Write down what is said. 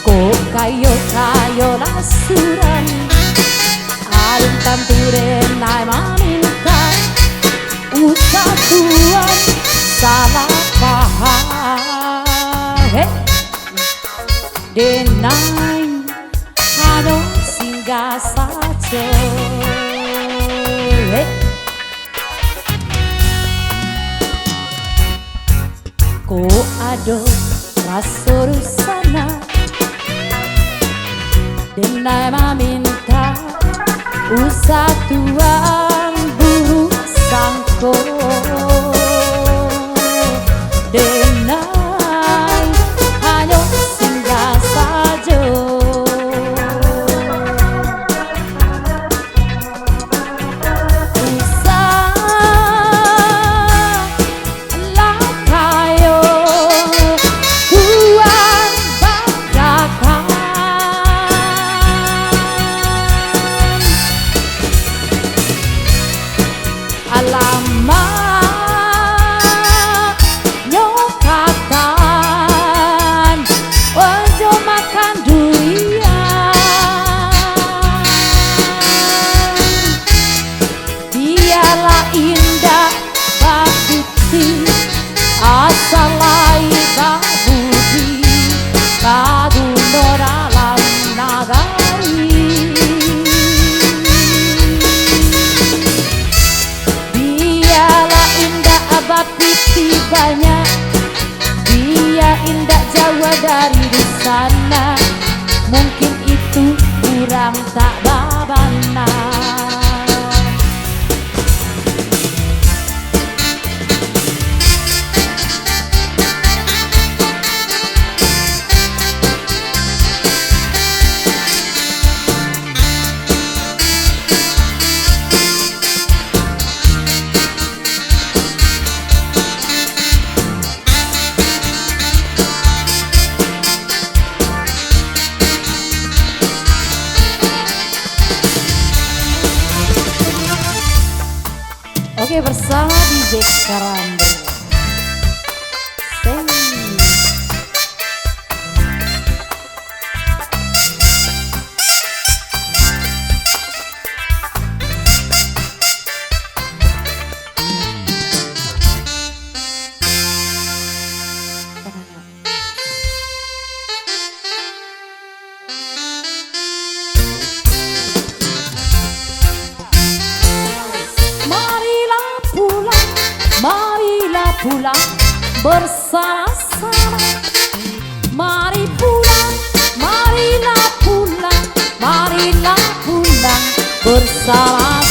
Kok kayo lasuran alun tanturen nai maminta usah tuan salah paham. Hey, denai hano singgah saja. Hey, ko ado rasur sana denai maminta usah tuang buru sangko. Denai hanya singgah saja. Usah lah kayo tuan bakakan. Alamak nyokatan ojo makan durian. Biarlah indah bakti asal lai babudi kadu noralan nagari. Bapiti banyak, dia indah Jawa dari di sana. Mungkin itu kurang tak babana. Oke, bersama DJ Karamber. Marilah pulang bersama-sama. Mari pulang, marilah pulang, marilah pulang bersama.